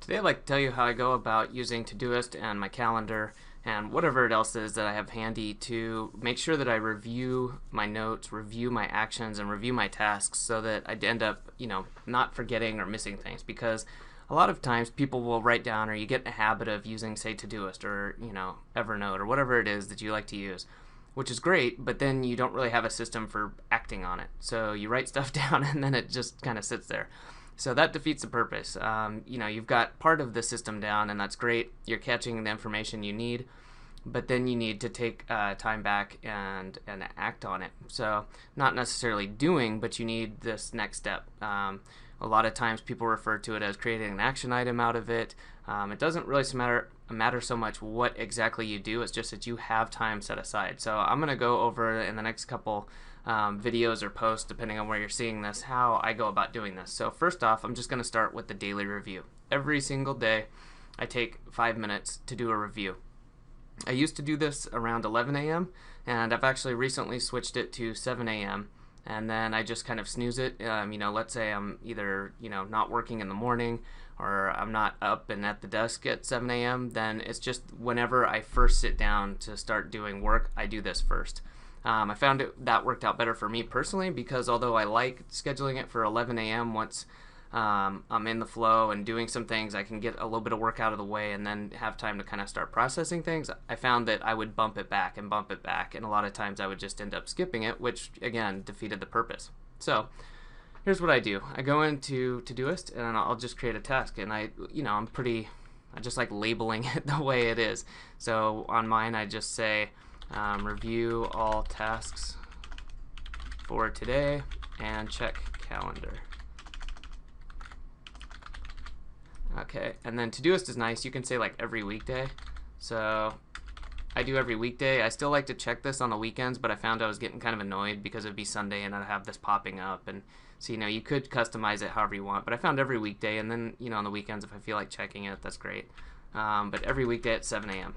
Today I'd like to tell you how I go about using Todoist and my calendar and whatever it else is that I have handy to make sure that I review my notes, review my actions, and review my tasks so that I end up, not forgetting or missing things. Because a lot of times people will write down, or you get in a habit of using, say, Todoist or, Evernote or whatever it is that you like to use, which is great, but then you don't really have a system for acting on it. So you write stuff down and then it just kind of sits there. So that defeats the purpose. You've got part of the system down, and that's great. You're catching the information you need, but then you need to take time back and act on it. So not necessarily doing, but you need this next step. A lot of times people refer to it as creating an action item out of it. It doesn't really matter so much what exactly you do. It's just that you have time set aside. So I'm going to go over in the next couple videos or posts, depending on where you're seeing this, how I go about doing this. So first off, I'm just going to start with the daily review. Every single day I take 5 minutes to do a review. I used to do this around 11 a.m. and I've actually recently switched it to 7 a.m. and then I just kind of snooze it. Let's say I'm either not working in the morning or I'm not up and at the desk at 7 a.m. then it's just whenever I first sit down to start doing work, I do this first. I found that worked out better for me personally, because although I like scheduling it for 11 a.m. once I'm in the flow and doing some things, I can get a little bit of work out of the way and then have time to kind of start processing things. I found that I would bump it back, and a lot of times I would just end up skipping it, which again defeated the purpose. So here's what I do. I go into Todoist and I'll just create a task, and I just like labeling it the way it is. So on mine I just say review all tasks for today and check calendar. Okay, and then Todoist is nice. You can say like every weekday. So I do every weekday. I still like to check this on the weekends, but I found I was getting kind of annoyed because it'd be Sunday and I'd have this popping up. And so, you could customize it however you want, but I found every weekday, and then, on the weekends if I feel like checking it, that's great. But every weekday at 7 a.m.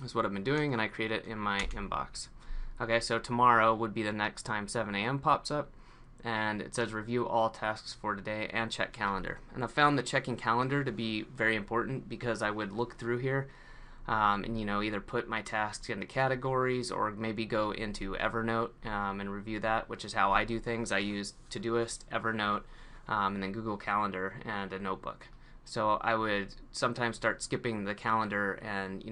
is what I've been doing, and I create it in my inbox. Okay, so tomorrow would be the next time 7 a.m. pops up, and it says review all tasks for today and check calendar. And I found the checking calendar to be very important, because I would look through here and either put my tasks into categories or maybe go into Evernote and review that, which is how I do things. I use Todoist, Evernote, and then Google Calendar and a notebook. So I would sometimes start skipping the calendar and,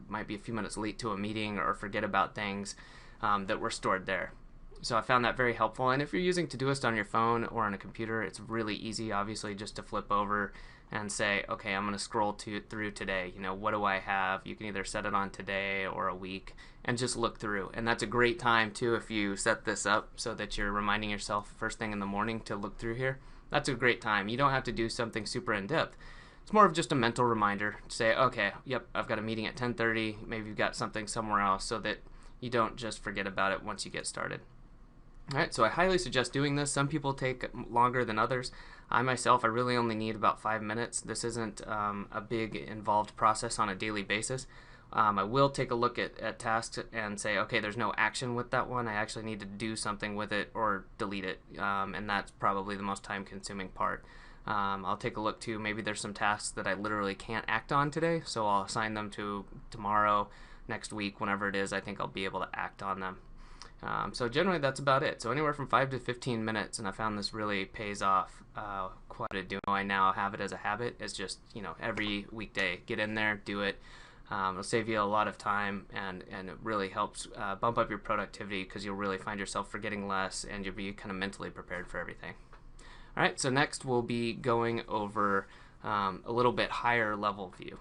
might be a few minutes late to a meeting or forget about things that were stored there. So I found that very helpful. And if you're using Todoist on your phone or on a computer, it's really easy, obviously, just to flip over and say, okay, I'm going to scroll through today. What do I have? You can either set it on today or a week and just look through. And that's a great time, too, if you set this up so that you're reminding yourself first thing in the morning to look through here. That's a great time. You don't have to do something super in-depth. It's more of just a mental reminder to say, okay, yep, I've got a meeting at 10:30. Maybe you've got something somewhere else, so that you don't just forget about it once you get started. All right, so I highly suggest doing this. Some people take longer than others. I myself, I really only need about 5 minutes. This isn't a big involved process on a daily basis. I will take a look at tasks and say, okay, there's no action with that one. I actually need to do something with it or delete it, and that's probably the most time-consuming part. I'll take a look too. Maybe there's some tasks that I literally can't act on today, so I'll assign them to tomorrow, next week, whenever it is. I think I'll be able to act on them. So generally that's about it. So anywhere from 5 to 15 minutes, and I found this really pays off quite a bit. I now have it as a habit. It's just, every weekday, get in there, do it. It'll save you a lot of time, and it really helps bump up your productivity, because you'll really find yourself forgetting less, and you'll be kind of mentally prepared for everything. All right, so next we'll be going over a little bit higher level view.